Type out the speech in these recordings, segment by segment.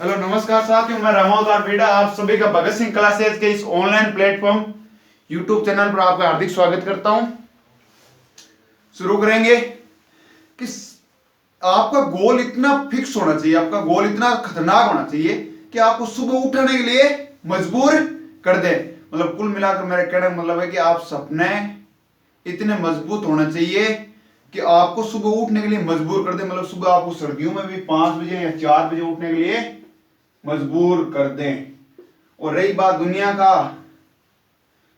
Hello नमस्कार साथियों, मैं रामावतार बेटा आप सभी का भगत सिंह क्लासेस के इस ऑनलाइन प्लेटफॉर्म यूट्यूब चैनल पर आपका हार्दिक स्वागत करता हूं। शुरू करेंगे कि आपका गोल इतना फिक्स होना चाहिए, आपका गोल इतना खतरनाक होना चाहिए कि आपको सुबह उठने के लिए मजबूर कर दे। मतलब कुल मिलाकर मेरा कहने का मतलब है कि आप सपने इतने मजबूत होना चाहिए कि आपको सुबह उठने के लिए मजबूर कर दे। मतलब सुबह आपको सर्दियों में भी 5 बजे या 4 बजे उठने के लिए मजबूर कर दें। और रही बात दुनिया का,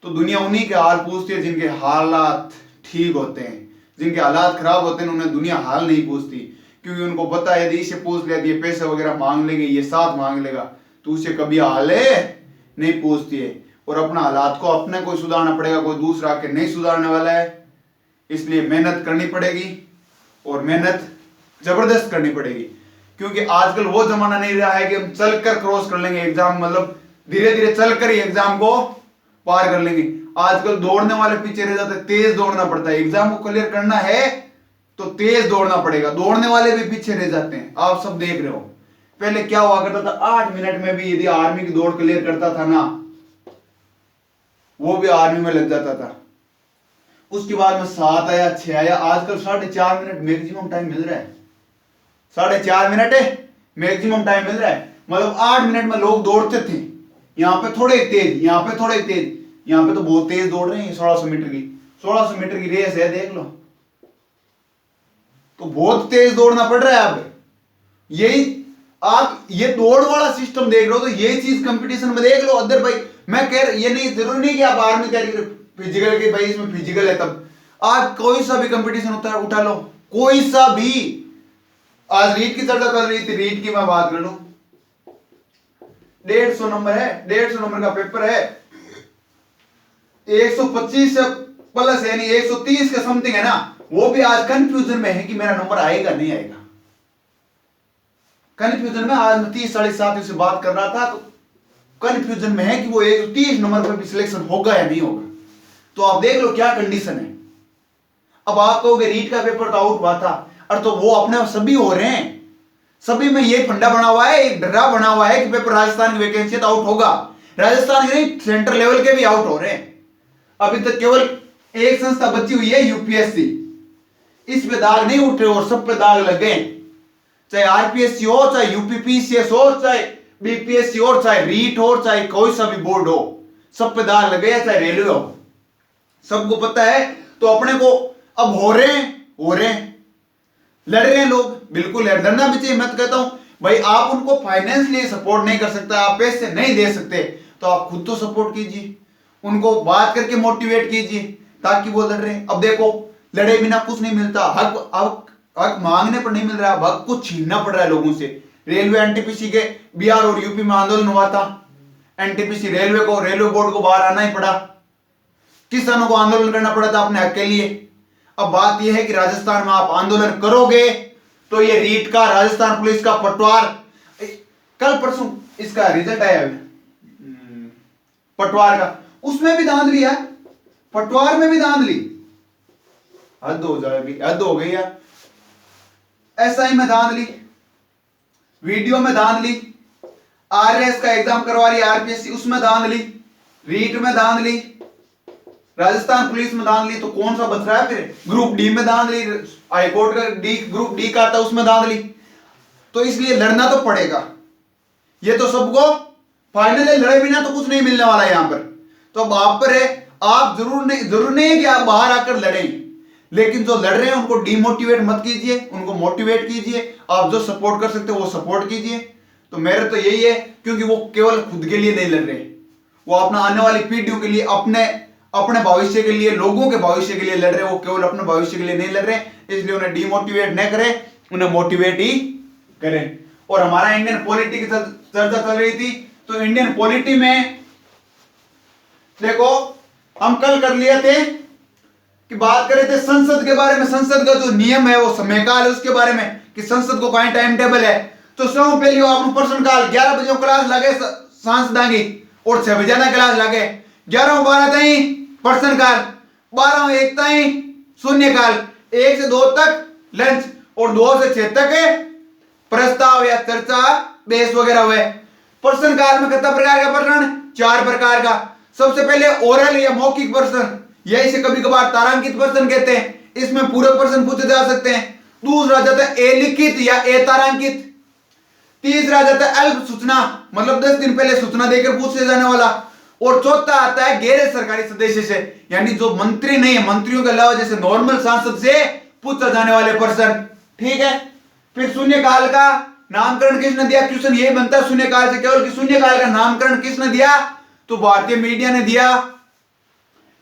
तो दुनिया उन्हीं के हाल पूछती है जिनके हालात ठीक होते हैं। जिनके हालात खराब होते हैं उन्हें दुनिया हाल नहीं पूछती, क्योंकि उनको पता है यदि इसे पूछ लिया ये पैसे वगैरह मांग लेंगे, ये साथ मांग लेगा, तो उसे कभी हाल नहीं पूछती है। और अपना हालात को अपने को सुधारना पड़ेगा, कोई दूसरा आके नहीं सुधारने वाला है। इसलिए मेहनत करनी पड़ेगी और मेहनत जबरदस्त करनी पड़ेगी, क्योंकि आजकल वो जमाना नहीं रहा है कि हम चलकर क्रॉस कर लेंगे एग्जाम, मतलब धीरे धीरे चलकर ही एग्जाम को पार कर लेंगे। आजकल दौड़ने वाले पीछे रह जाते हैं, तेज दौड़ना पड़ता है। एग्जाम को क्लियर करना है तो तेज दौड़ना पड़ेगा, दौड़ने वाले भी पीछे रह जाते हैं। आप सब देख रहे हो पहले क्या हुआ करता था, 8 मिनट में भी यदि आर्मी की दौड़ क्लियर करता था ना, वो भी आर्मी में लग जाता था। उसके बाद में 7 आया, 6 आया। आजकल 4.5 मिनट मैक्सिमम टाइम मिल रहा है, 4.5 मिनट मैक्सिमम टाइम मिल रहा है। मतलब 8 मिनट में लोग दौड़ते थे, यहाँ पे थोड़े तेज, यहाँ पे थोड़े तेज, यहाँ पे तो बहुत तेज दौड़ रहे हैं। 1600 मीटर की रेस है, देख लो, तो बहुत तेज दौड़ना पड़ रहा है। अब यही आप ये दौड़ वाला सिस्टम देख रहे हो, तो यही चीज कंपटीशन में देख लो। अदर भाई मैं कह रहा, ये नहीं जरूरी नहीं कि आप आर्मी तैयारी फिजिकल की, भाई इसमें फिजिकल है तब। आज कोई सा भी कंपटीशन उठा लो, कोई सा भी। आज रीट की चर्चा कर रही थी, रीट की मैं बात कर लूं, 150 नंबर है, 150 नंबर का पेपर है, 125 से प्लस है, यानी 130 का समथिंग है ना। वो भी आज कंफ्यूजन में है कि मेरा नंबर आएगा नहीं आएगा। कंफ्यूजन में आज मैं 30 साढ़े साथियों से बात कर रहा था, तो कंफ्यूजन में है कि वो 130 नंबर पर भी सिलेक्शन होगा या नहीं होगा। तो आप देख लो क्या कंडीशन है। अब आप कहोगे रीट का पेपर तो आउट हुआ था, और तो वो अपने सभी हो रहे हैं, सभी में ये फंडा बना हुआ है, एक डरा बना हुआ है कि पेपर राजस्थान की वैकेंसी तो आउट होगा। राजस्थान के नहीं, सेंटर लेवल के भी आउट हो रहे हैं। अभी तक केवल एक संस्था बची हुई है, यूपीएससी। इस पे दाग नहीं उठ रहे और सब पे दाग लगे, चाहे आरपीएससी हो, चाहे यूपीपीसीएस हो, चाहे बीपीएससी हो, चाहे रीट हो, चाहे कोई सा भी बोर्ड हो, सब पे दाग लगे, चाहे रेलवे हो, सबको पता है। तो अपने को अब हो रहे हैं, लड़ रहे हैं लोग, बिल्कुल लड़ना भी चाहिए। मैं तो कहता हूं भाई, आप उनको फाइनेंशियली सपोर्ट नहीं कर सकते, आप पैसे नहीं दे सकते, तो आप खुद तो सपोर्ट कीजिए, उनको बात करके मोटिवेट कीजिए, ताकि वो लड़ रहे हैं। अब देखो, लड़े बिना कुछ नहीं मिलता। हक मांगने पर नहीं मिल रहा, हक को छीनना पड़ रहा है लोगों से। रेलवे एनटीपीसी के बिहार और यूपी में आंदोलन हुआ था, एनटीपीसी रेलवे बोर्ड को बाहर आना ही पड़ा, किसानों को आंदोलन करना पड़ा था अपने हक के लिए। अब बात यह है कि राजस्थान में आप आंदोलन करोगे तो ये रीट का, राजस्थान पुलिस का पटवार, कल परसों इसका रिजल्ट आया पटवार का, उसमें भी धांधली है, पटवार में भी धांधली। हद हो जाएगी, हद हो गई यार। एसआई में धांधली, वीडियो में धांधली, आरएस का एग्जाम करवा रही आरपीएससी, उसमें धांधली, रीट में धांधली, राजस्थान पुलिस में धांधली, तो कौन सा बच रहा है फिर? ग्रुप डी में धांधली, हाईकोर्ट का ग्रुप डी का आता है, उसमें धांधली। तो इसलिए लड़ना तो पड़ेगा, ये तो सबको फाइनली लड़े बिना तो कुछ नहीं मिलने वाला है यहां पर। तो अब आप पर है, आप जरूर नहीं है कि आप बाहर आकर लड़ें, लेकिन जो लड़ रहे हैं उनको डिमोटिवेट मत कीजिए, उनको मोटिवेट कीजिए। आप जो सपोर्ट कर सकते हो वो सपोर्ट कीजिए। तो मेरे तो यही है, क्योंकि वो केवल खुद के लिए नहीं लड़ रहे, वो अपना आने वाली पीढ़ियों के लिए, अपने भविष्य के लिए, लोगों के भविष्य के लिए लड़ रहे, वो केवल अपने भविष्य के लिए नहीं लड़ रहे। इसलिए उन्हें डिमोटिवेट न करें, उन्हें मोटिवेट ही करें। और हमारा इंडियन पॉलिटी की चर्चा चल रही थी, तो इंडियन पॉलिटी में देखो, हम कल कर लिए थे कि बात कर रहे थे संसद के बारे में, संसद का जो नियम है वो समयकाल है उसके बारे में, कि संसद को कहीं टाइम टेबल है। तो सब पहले आपको प्रश्नकाल 11 बजे क्लास लगे सांसदां की, और 6 बजे ना क्लास लगे, 11-12 तई प्रश्नकाल, 12-1 तई शून्यकाल, 1 से 2 तक लंच, और 2 से 6 तक प्रस्ताव या चर्चा बहस वगैरह हुए। प्रश्न काल में कितना प्रकार का प्रश्न? 4 प्रकार का। सबसे पहले ओरल या मौखिक प्रश्न, या इसे कभी कभार तारांकित प्रश्न कहते हैं, इसमें पूरे प्रश्न पूछे जा सकते हैं। दूसरा जाता है अलिखित या अतारांकित। तीसरा जाता है अल्प सूचना, मतलब 10 दिन पहले सूचना देकर पूछे जाने वाला। और चौथा आता है गैर सरकारी सदस्य से, यानी जो मंत्री नहीं है, मंत्रियों के अलावा जैसे नॉर्मल सांसद से पूछा जाने वाले प्रश्न। ठीक है। फिर शून्यकाल का नामकरण किसने दिया? क्वेश्चन ये बनता है शून्यकाल से केवल कि शून्यकाल का नामकरण किसने दिया? तो भारतीय मीडिया ने दिया।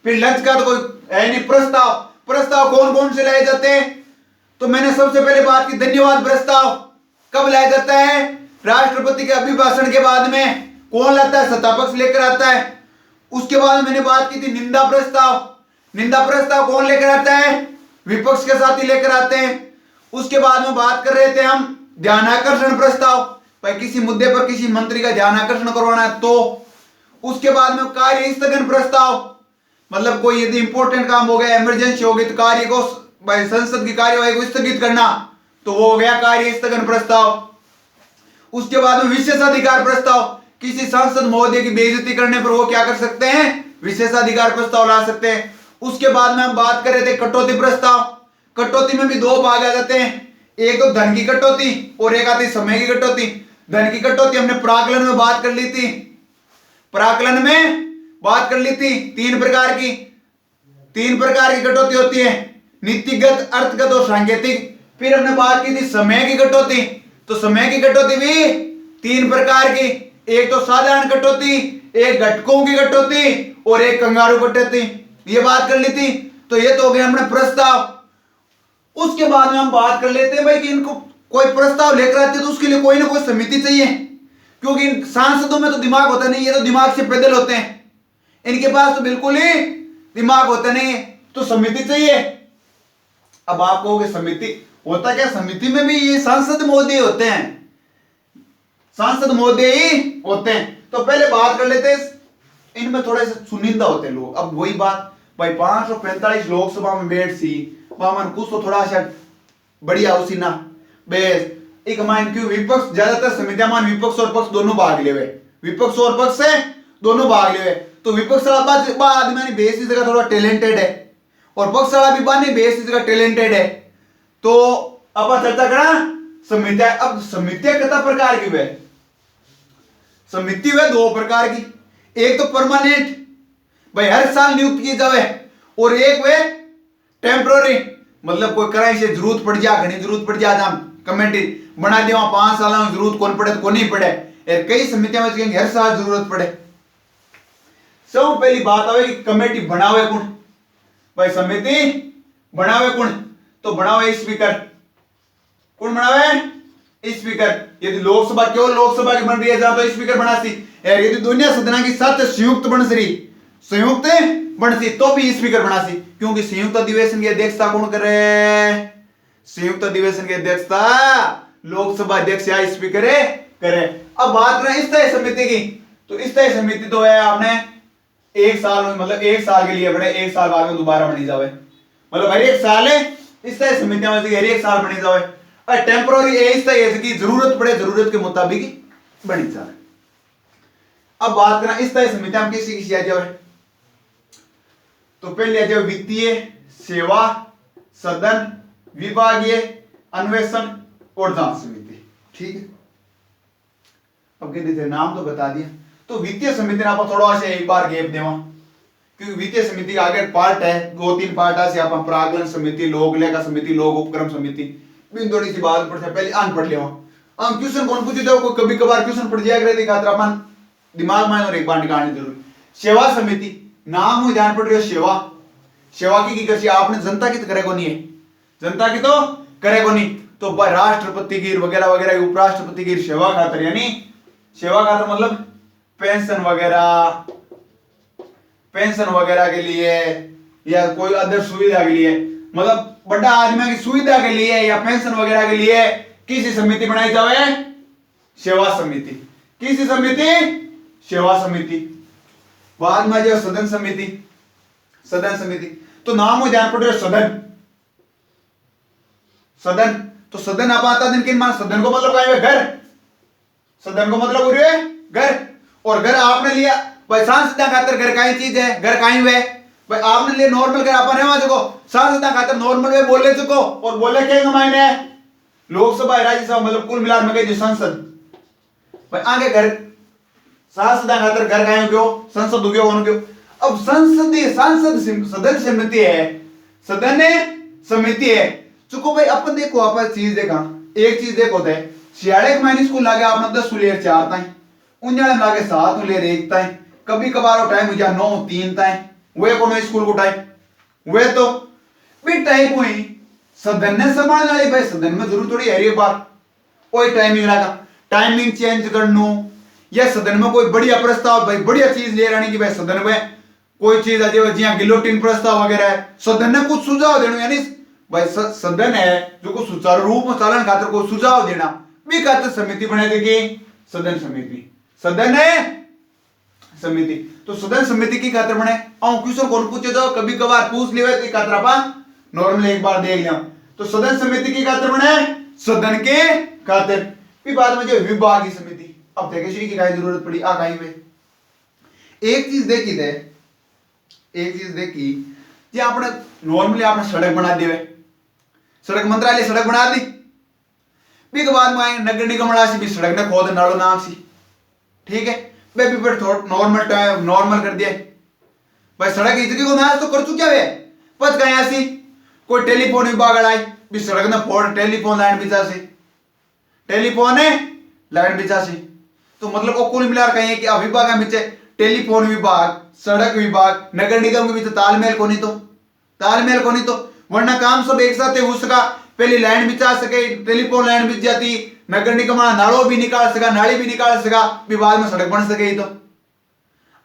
फिर लंच का तो कोई है नहीं। प्रस्ताव कौन कौन से लाए जाते हैं? तो मैंने सबसे पहले बात की धन्यवाद प्रस्ताव कब लाया जाता है? राष्ट्रपति के अभिभाषण के बाद में। कौन लाता है? सत्तापक्ष लेकर आता है। उसके बाद मैंने बात की थी निंदा प्रस्ताव कौन लेकर आता है? विपक्ष के साथी लेकर आते हैं। उसके बाद में बात कर रहे थे हम ध्यानाकर्षण प्रस्ताव, भाई किसी मुद्दे पर किसी मंत्री का ध्यानाकर्षण करवाना है तो। उसके बाद में कार्य स्थगन प्रस्ताव, मतलब कोई यदि इंपॉर्टेंट काम हो गया, इमरजेंसी हो गई तो कार्य को, भाई संसद की कार्यवाही को स्थगित करना, तो वो हो गया कार्य स्थगन प्रस्ताव। उसके बाद में विशेषाधिकार प्रस्ताव, किसी सांसद महोदय की बेइज्जती करने पर वो क्या कर सकते हैं? विशेषाधिकार प्रस्ताव ला सकते हैं। उसके बाद में हम बात कर रहे थे कटौती प्रस्ताव। कटौती में भी 2 भाग आ जाते हैं, एक तो धन की कटौती और एक आती समय की कटौती। धन की कटौती हमने प्राक्कलन में बात कर ली थी, 3 प्रकार की कटौती होती है, नीतिगत, अर्थगत और सांकेतिक। फिर हमने बात की थी समय की कटौती, तो समय की कटौती भी 3 प्रकार की, एक तो साधारण कटौती, एक घटकों की कटौती और एक कंगारू कटौती, ये बात कर ली थी। तो ये तो हो गया हमने प्रस्ताव। उसके बाद में हम बात कर लेते हैं भाई कि इनको कोई प्रस्ताव लेकर आते हैं तो उसके लिए कोई ना कोई समिति चाहिए, क्योंकि इन सांसदों में तो दिमाग होता नहीं, ये तो दिमाग से पैदल होते हैं, इनके पास तो बिल्कुल ही दिमाग होता नहीं है, तो समिति चाहिए। अब आप कहोगे समिति होता क्या? समिति में भी ये सांसद महोदय होते हैं, सांसद महोदय ही होते हैं। तो पहले बात कर लेते हैं, इनमें थोड़े से चुनिंदा होते हैं लोग। अब वही बात भाई 545 लोकसभा में बैठ सी वामन कुछ तो थोड़ा सा बढ़िया उसी ना बेस एक मान क्यों विपक्ष ज्यादातर समितियां मान विपक्ष और पक्ष दोनों भाग ले हुए, विपक्ष और पक्ष से दोनों भाग ले हुए। तो विपक्ष वाला आदमी यानी बेस इस जगह थोड़ा टैलेंटेड है और पक्ष वाला भी बानी बेस इस जगह टैलेंटेड है। तो अब चर्चा करा समितियां। अब समितियां कितना प्रकार की वे? समिति वे 2 प्रकार की, एक तो परमानेंट भाई हर साल नियुक्त की जावे, और एक वे टेम्पररी, मतलब कोई कराई से जरूरत पड़ जा, घनी जरूरत पड़ जा, कमेटी बना दे 5 साल में जरूरत कौन पड़े तो कौन नहीं पड़े। कई समितियां में हर साल जरूरत पड़े। सब पहली बात आवे कि कमेटी बनावे कौन? भाई समिति बनावे कौन? तो बनावे स्पीकर। कौन बनावे? स्पीकर। यदि लोकसभा केवल लोकसभा की बन रही है जहां तो स्पीकर बनासी, यदि दुनिया सदना की 7 संयुक्त बन सी तो भी स्पीकर बनासी, क्योंकि संयुक्त अधिवेशन की अध्यक्षता कौन करे? संयुक्त अधिवेशन की अध्यक्षता लोकसभा अध्यक्ष या स्पीकर करे। अब बात करें स्थायी समिति की, तो स्थायी समिति तो है आपने 1 साल में, मतलब 1 साल के लिए बने, 1 साल बाद में दोबारा बनी जावे, मतलब हर 1 साल है स्थायी समितियां में से हर 1 साल बनी जावे। और टेम्पररी स्थायी की जरूरत पड़े, जरूरत के मुताबिक बनी जावे। अब बात करें स्थायी समितियां किसी किसी आ जावे, तो पहले आ जाए वित्तीय सेवा सदन, विभागीय, अन्वेषण और जांच समिति। ठीक है। अब कहते नाम तो बता दिया। तो वित्तीय समिति आप थोड़ा सा एक बार गैप देवा, क्योंकि वित्तीय समिति का आगे पार्ट है, 2-3 पार्ट है। आप प्राक्कलन समिति, लोक लेखा समिति, लोक उपक्रम समिति, थोड़ी सी बात पढ़ते पहले अन पढ़ लेवा। हम क्वेश्चन कौन पूछे थे, कोई कभी कभार क्वेश्चन पढ़ जाएगा खातिर अपन दिमाग में और एक बार निकालनी जरूरी। सेवा समिति, नाम हो ध्यान पड़ रही है, सेवा की कर आपने जनता की तो करे को नहीं है, जनता की तो करे को नहीं। तो राष्ट्रपति की वगैरह वगैरह, उपराष्ट्रपति की सेवा खातर, यानी सेवा खातर मतलब पेंशन वगैरह के लिए या कोई अदर सुविधा के लिए, मतलब बड़ा आदमी की सुविधा के लिए या पेंशन वगैरह के लिए किसी समिति बनाई जावे? सेवा समिति। किसी समिति? सेवा समिति। बाद में जो सदन समिति, सदन समिति, तो नाम हो ध्यान पड़ रहा है सदन। तो सदन आप आता दिन किन मान सदन को मतलब क्या है घर, सदन को मतलब हो है घर, और घर आपने लिया भाई सांसदा खातर घर का ही चीज है, घर का ही वे भाई आपने लिए नॉर्मल घर अपन है वहां देखो सांसदा खातर नॉर्मल वे बोले चुको और बोले क्या कमाने लोकसभा राज्यसभा मतलब कुल मिलाकर में जो संसद भाई आगे घर सांसदा खातर घर का क्यों संसद हो गया कौन क्यों। अब संसदीय सांसद सदन समिति है, सदन समिति है चुको भाई अपन देखो आप चीज देखा एक चीज देखो थे सियाड़े माइनस स्कूल लागे आपने 10 लेर 4 ताई उन्याले लागे 7 लेर 1 ताई कभी कभार टाइम हो जा 9 3 ताई वे कोनो स्कूल को टाइम वे तो भी टाइम हुई सदन ने संभालने वाली भाई सदन में जरूर थोड़ी है एक बार कोई टाइमिंग लगा टाइमिंग चेंज करनो या सदन में कोई बढ़िया प्रस्ताव भाई बढ़िया चीज ले रहने की भाई सदन में कोई चीज आ जाए जिया गिलोटिन प्रस्ताव वगैरह है सदन ने कुछ सुझाव देना यानी भाई सदन है जो को सुचारू रूप में चालन खातर कोई सुझाव देना भी खातर समिति बना देगी सदन समिति, सदन है समिति। तो सदन समिति की खातर बने क्वेश्चन कौन पूछे जाओ कभी कभार पूछ लिया तो खातर आप नॉर्मल एक बार देख लिया। तो सदन समिति की खातर बने सदन के खातर भी बाद में जो विभागीय समिति अब देखे श्री की काय जरूरत पड़ी आ कहीं में एक चीज देखी थे एक चीज देखी जे आपने नॉर्मली आपने सड़क बना दी सड़क मंत्रालय सड़क बना दी भी के बाद में नगर निगम से भी सड़क ने खोद नालो नाम सी ठीक है बे भी पर नॉर्मल टाइम नॉर्मल कर दिया भाई सड़क की जगह को मैच तो कर चुका है पच गए ऐसी कोई टेलीफोन विभाग आई भी सड़क ने फोड़ टेलीफोन लाइन बिछा से टेलीफोन है लाइन बिछा से तो मतलब वो कुल मिलाकर कहें कि विभाग में बीच टेलीफोन विभाग सड़क विभाग नगर निगम के बीच तालमेल को नहीं तो वरना काम सब एक साथ हो सका पहली लाइन बिछा सके टेलीफोन लाइन बिछ जाती नगर निगम नालों भी निकाल सका नाली भी निकाल सका विभाग में सड़क बन सके तो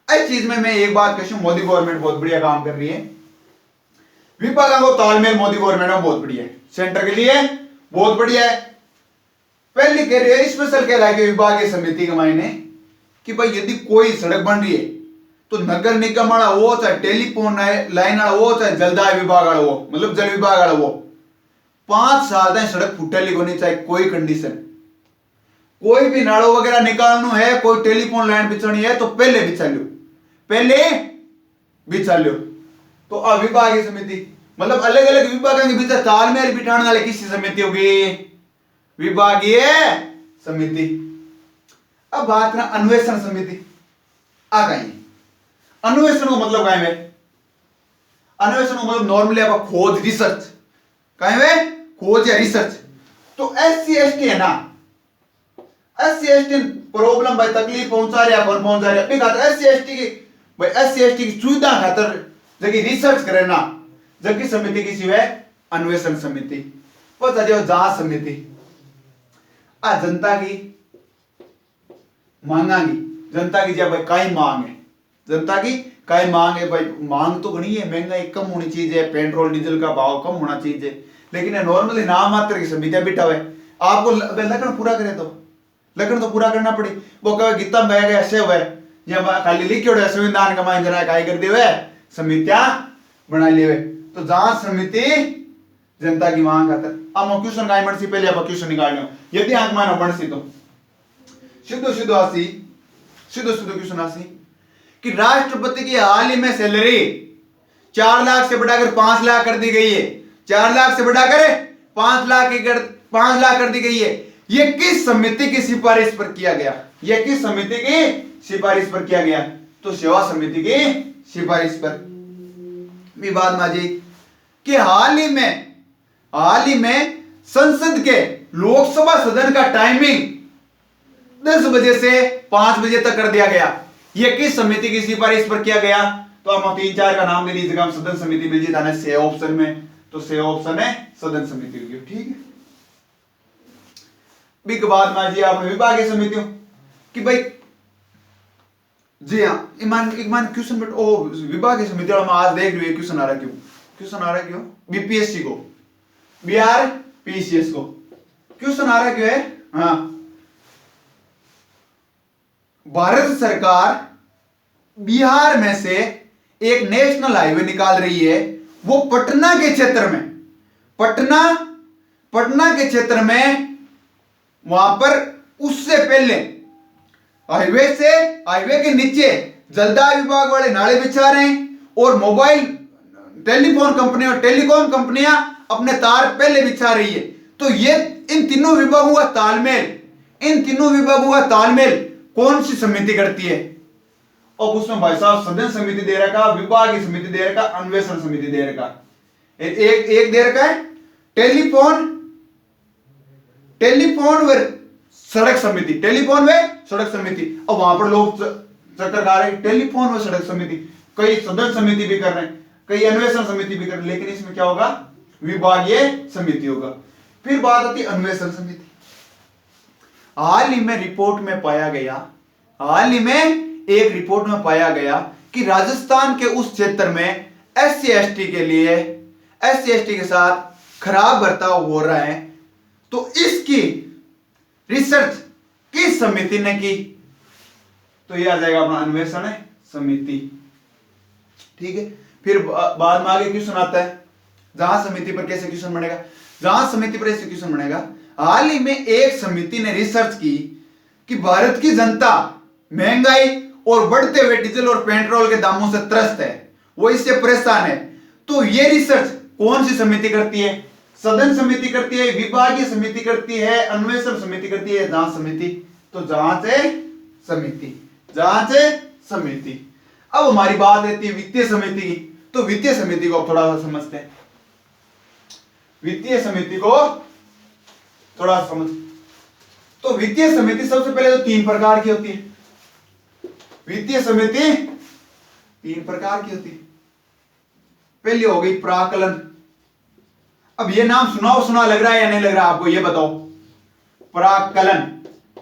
इस चीज में मैं एक बात कहूं मोदी गवर्नमेंट बहुत बढ़िया काम कर रही है विभागों को तालमेल मोदी गवर्नमेंट में बहुत बढ़िया है सेंटर के लिए बहुत बढ़िया है। पहले कह रहे हैं स्पेशल कह रहा है कि विभागीय समिति के मायने कि भाई यदि कोई सड़क बन रही है तो नगर निगम वाला वो चाहे टेलीफोन लाइन वाला वो चाहे जलदाय विभाग वाला वो मतलब जल विभाग वाला वो 5 साल तक सड़क फुटेली को नहीं चाहे कोई कंडीशन कोई भी नाड़ो वगैरह निकालना है कोई टेलीफोन लाइन बिछानी है तो पहले बिछा लो तो अविभागीय समिति मतलब अलग अलग विभागों के बीच तालमेल बिठाने वाले किसी समिति होगी विभागीय समिति। अब बात ना अन्वेषण समिति आ गई अन्वेषण को मतलब क्या है अन्वेषण को मतलब नॉर्मली आप खोज रिसर्च क्या है खोज या रिसर्च। तो SC ST है ना SC ST प्रॉब्लम भाई तकलीफ पहुंचा रहा कौन पहुंचा रहा खातर SC ST की भाई SC ST की सुविधा खातर जबकि रिसर्च करे ना जबकि समिति की सिवाय अन्वेषण समिति पता जो जांच समिति आ जनता की मांगांगी जनता की जब भाई काई मांग है जनता की काई मांग है भाई मांग तो घनी है महंगाई कम होनी चाहिए पेट्रोल डीजल का भाव कम होना चाहिए लेकिन नॉर्मली नाम मात्र की समितियां बिठा हुआ है आपको लक्षण पूरा करे तो लक्षण तो पूरा करना पड़ी वो कहे गीता में गए ऐसे हुए या खाली लिखे हुए संविधान का मान जना काय कर दिए हुए समितियां बना लिए हुए। तो जांच समिति जनता की मांग खातर अब क्वेश्चन का मर्सी पहले आप क्वेश्चन निकालने यदि आंक मानो मर्सी तो सीधो क्वेश्चन आसी कि राष्ट्रपति की हाल ही में सैलरी 4 लाख से बढ़ाकर 5 लाख कर दी गई है 4 लाख से बढ़ाकर 5 लाख कर दी गई है ये किस समिति की सिफारिश पर किया गया यह किस समिति की सिफारिश पर किया गया। तो सेवा समिति की सिफारिश पर विवाद माजी कि हाल ही में संसद के लोकसभा सदन का टाइमिंग 10 बजे से 5 बजे तक कर दिया गया यह किस समिति की सिफारिश पर किया गया। तो हम 3-4 का नाम दे दीजिएगा हम सदन समिति मिल जाता है ऑप्शन में तो से ऑप्शन है सदन समिति होगी ठीक है। बिग बात माजी आप विभागीय समितियों कि भाई जी हाँ ईमान क्वेश्चन बट ओ विभागीय समिति वाला आज देख रही है क्वेश्चन आ रहा क्यों बीपीएससी को बिहार पीसीएस को क्वेश्चन आ रहा क्यों है। हाँ भारत सरकार बिहार में से एक नेशनल हाईवे निकाल रही है वो पटना के क्षेत्र में पटना पटना के क्षेत्र में वहां पर उससे पहले हाईवे के नीचे जलदाय विभाग वाले नाले बिछा रहे हैं और मोबाइल टेलीफोन कंपनी और टेलीकॉम कंपनियां अपने तार पहले बिछा रही है। तो ये इन तीनों विभागों का तालमेल कौन सी समिति करती है? और उसमें भाई साहब सदन समिति दे रखा, विभागीय समिति दे रखा, अन्वेषण समिति दे रखा। एक दे रखा है टेलीफोन व सड़क समिति। अब वहां पर लोग चक्कर खा रहे हैं, टेलीफोन व सड़क समिति, कई सदन समिति भी कर रहे हैं, कई अन्वेषण समिति भी कर रहे हैं, लेकिन इसमें क्या होगा? विभागीय समिति होगा। फिर बात आती है अन्वेषण समिति। हाल ही में एक रिपोर्ट में पाया गया कि राजस्थान के उस क्षेत्र में SC/ST के साथ खराब बर्ताव हो रहा है। तो इसकी रिसर्च किस समिति ने की? तो यह आ जाएगा अपना अन्वेषण समिति। ठीक है। फिर बाद में आगे क्वेश्चन आता है, जहां समिति पर कैसे क्वेश्चन बनेगा? हाल ही में एक समिति ने रिसर्च की कि भारत की जनता महंगाई और बढ़ते हुए डीजल और पेट्रोल के दामों से त्रस्त है, वो इससे परेशान है। तो ये रिसर्च कौन सी समिति करती है? सदन समिति करती है, विभागीय समिति करती है, अन्वेषण समिति करती है, जांच समिति। तो जांच समिति। अब हमारी बात रहती है वित्तीय समिति की। तो वित्तीय समिति को थोड़ा सा समझते हैं। तो वित्तीय समिति सबसे पहले तो 3 प्रकार की होती है। पहली हो गई प्राकलन। अब ये नाम सुना लग रहा है या नहीं लग रहा आपको, ये बताओ। प्राकलन,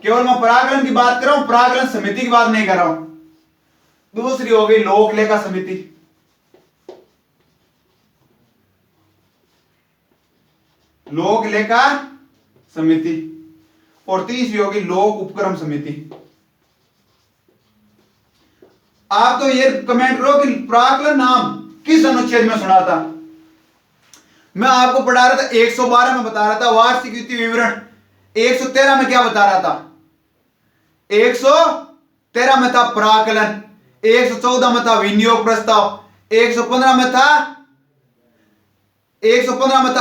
केवल मैं प्राकलन की बात कर रहा हूं, प्राकलन समिति की बात नहीं कर रहा हूं। दूसरी हो गई लोक लेखा समिति, और तीसरी होगी लोक उपक्रम समिति। आप तो ये कमेंट करो कि प्राकलन नाम किस अनुच्छेद में सुना था? मैं आपको पढ़ा रहा था 112 में बता रहा था वार्षिक वित्तीय विवरण। 113 में क्या बता रहा था? 113 में था प्राकलन, 114 में था विनियोग प्रस्ताव, 115 में था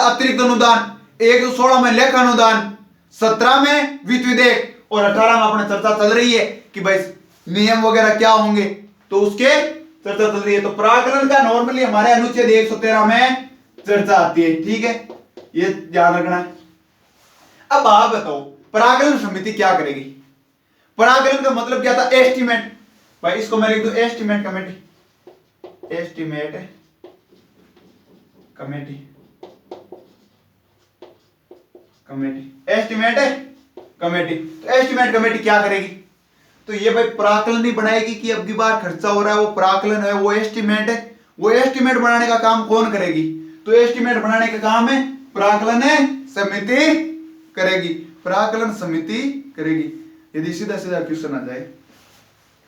अतिरिक्त अनुदान, 116 में लेखानुदान, 17 में वित्त विधेयक और 18 में अपने चर्चा चल रही है कि भाई नियम वगैरह क्या होंगे, तो उसके चर्चा चल रही है। तो प्राकलन का नॉर्मली हमारे अनुच्छेद 113 में चर्चा आती है। ठीक है, ये ध्यान रखना है। अब आप बताओ प्राकलन समिति क्या करेगी? प्राकलन का मतलब क्या था? एस्टीमेट। भाई इसको मैं लिख दूं एस्टीमेट कमेटी। तो एस्टीमेट कमेटी क्या करेगी? तो ये भाई प्राकलन ही बनाएगी कि अब की बार खर्चा हो रहा है वो प्राकलन है, वो एस्टीमेट है। वो एस्टीमेट बनाने का काम कौन करेगी? तो एस्टीमेट बनाने का काम है प्राकलन समिति करेगी। यदि सीधा क्वेश्चन आ जाए,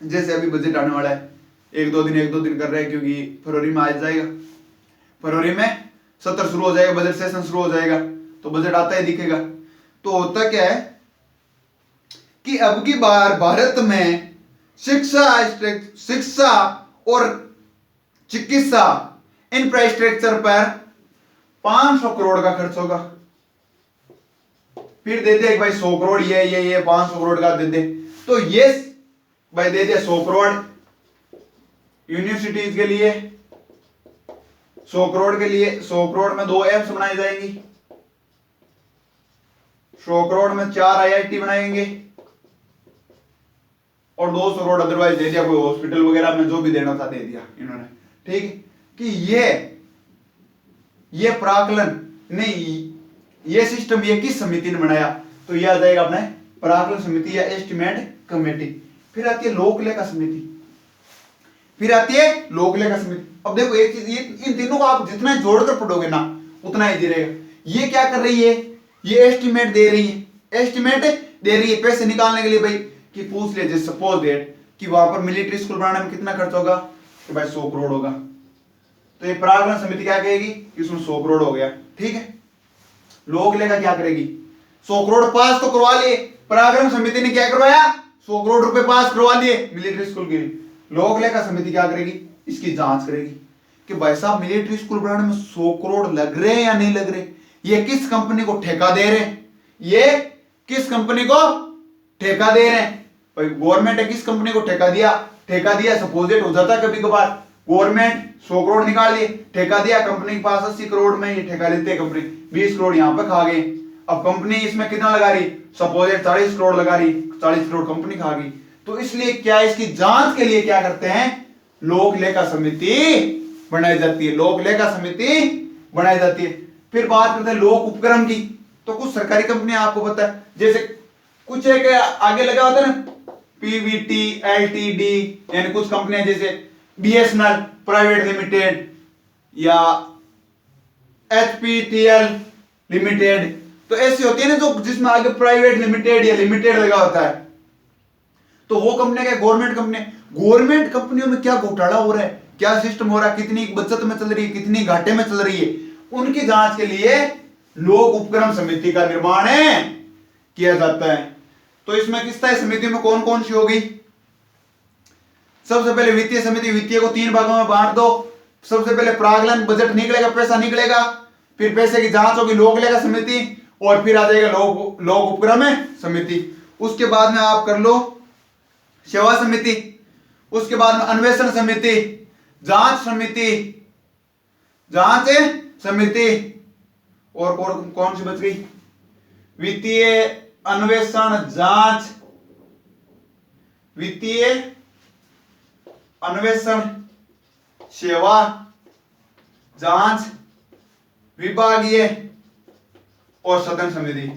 जैसे अभी बजट आने वाला है, एक दो दिन कर रहे हैं क्योंकि फरवरी में आ जाएगा, फरवरी में सत्र शुरू हो जाएगा, बजट सेशन शुरू हो जाएगा, तो बजट आता ही दिखेगा। तो होता क्या है कि अब की बार भारत में शिक्षा और चिकित्सा इंफ्रास्ट्रक्चर पर 500 करोड़ का खर्च होगा। फिर दे दे भाई 100 करोड़ ये 500 करोड़ का दे दे। तो ये भाई दे दे 100 करोड़ यूनिवर्सिटीज के लिए, 100 करोड़ के लिए 100 करोड़ में 2 एम्स बनाई जाएंगी, 100 करोड़ में 4 IIT बनाएंगे और 200 करोड़ अदरवाइज दे दिया कोई हॉस्पिटल वगैरह में, जो भी देना था दे दिया इन्होंने। ठीक है कि ये प्राकलन नहीं, ये सिस्टम ये किस समिति ने बनाया? तो यह आ जाएगा अपने प्राकलन समिति या एस्टीमेट कमेटी। फिर आती है लोक लेखा समिति। अब देखो एक चीज, इन तीनों को आप जितना जोड़कर पढ़ोगे ना उतना ही रहेगा। ये क्या कर रही है? ये एस्टीमेट दे रही है पैसे निकालने के लिए भाई, कि पूछ लीजिए सपोज दैट कि वहां पर मिलिट्री स्कूल बनाने में कितना खर्च होगा, कि भाई 100 करोड़ होगा। तो ये प्राकलन समिति क्या कहेगी कि इसमें 100 करोड़ हो गया। ठीक है, लोक लेखा क्या करेगी? 100 करोड़ पास तो करवा लिए, पराक्रम समिति ने क्या करवाया? 100 करोड़ रुपए पास करवा लिए मिलिट्री स्कूल के लिए। लोक लेखा समिति क्या करेगी? इसकी जांच करेगी कि भाई साहब मिलिट्री स्कूल बनाने में 100 करोड़ लग रहे हैं या नहीं लग रहे, ये किस कंपनी को ठेका दे रहे हैं, ये किस कंपनी को ठेका दे रहे हैं। भाई गवर्नमेंट ने किस कंपनी को ठेका दिया? ठेका दिया सपोजिट हो जाता है कभी कभार, गवर्नमेंट 100 करोड़ निकाल लिए, ठेका दिया कंपनी के पास 80 करोड़ में ये ठेका लेते हैं, कंपनी 20 करोड़ यहां पे खा गई। अब कंपनी इसमें कितना लगा रही? सपोजिट 40 करोड़ लगा रही, 40 करोड़ कंपनी खा गई। तो इसलिए क्या इसकी जांच के लिए क्या करते हैं? लोक लेखा समिति बनाई जाती है, लोक लेखा समिति बनाई जाती है। फिर बात करते हैं लोक उपक्रम की। तो कुछ सरकारी कंपनियां आपको पता है, जैसे कुछ एक आगे लगा होता है ना, पीवीटी, एलटीडी, यानी कुछ कंपनियां जैसे बीएसएनएल प्राइवेट लिमिटेड या एचपीटीएल लिमिटेड, तो ऐसी होती है ना जो जिसमें आगे प्राइवेट लिमिटेड या लिमिटेड लगा होता है। तो वो कंपनी क्या? Government company. गवर्नमेंट कंपनियों में क्या घोटाला हो रहा है, क्या सिस्टम हो रहा है, कितनी बचत में चल रही है, कितनी घाटे में चल रही है, उनकी जांच के लिए लोक उपक्रम समिति का निर्माण किया जाता है। तो इसमें किस तरह समिति में कौन कौन सी होगी? सबसे पहले वित्तीय समिति, वित्तीय को 3 भागों में बांट दो। सबसे पहले प्रागलन बजट निकलेगा, पैसा निकलेगा, फिर पैसे की जांच होगी लोक लेखा समिति, और फिर आ जाएगा लोक उपक्रम समिति। उसके बाद में आप कर लो सेवा समिति, उसके बाद में अन्वेषण समिति, जांच समिति, जांच समिति, और कौन सी बच गई? वित्तीय, अन्वेषण, जांच, वित्तीय, अन्वेषण, सेवा, जांच, विभागीय और सदन समिति,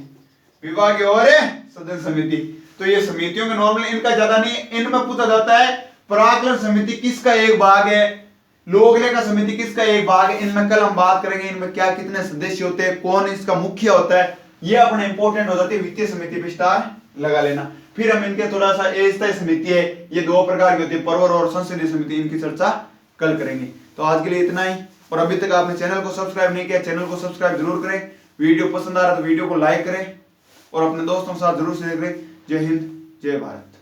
विभागीय और सदन समिति। तो ये समितियों के नॉर्मल इनका ज्यादा नहीं, इनमें पूछा जाता है प्राक्कलन समिति किसका एक भाग है, लोक लेखा समिति किसका एक भाग है। इनमें कल हम बात करेंगे इनमें क्या कितने सदस्य होते हैं, कौन इसका मुख्य होता है, ये अपने इंपॉर्टेंट हो जाती है। वित्तीय समिति पे स्टार लगा लेना। फिर हम इनके थोड़ा सा स्थायी समिति है, ये 2 प्रकार की होती है, पर्वर और संसदीय समिति, इनकी चर्चा कल करेंगे। तो आज के लिए इतना ही, और अभी तक आपने चैनल को सब्सक्राइब नहीं किया, चैनल को सब्सक्राइब जरूर करें। वीडियो पसंद आ रहा तो वीडियो को लाइक करें और अपने दोस्तों के साथ जरूर शेयर करें। जय हिंद, जय भारत।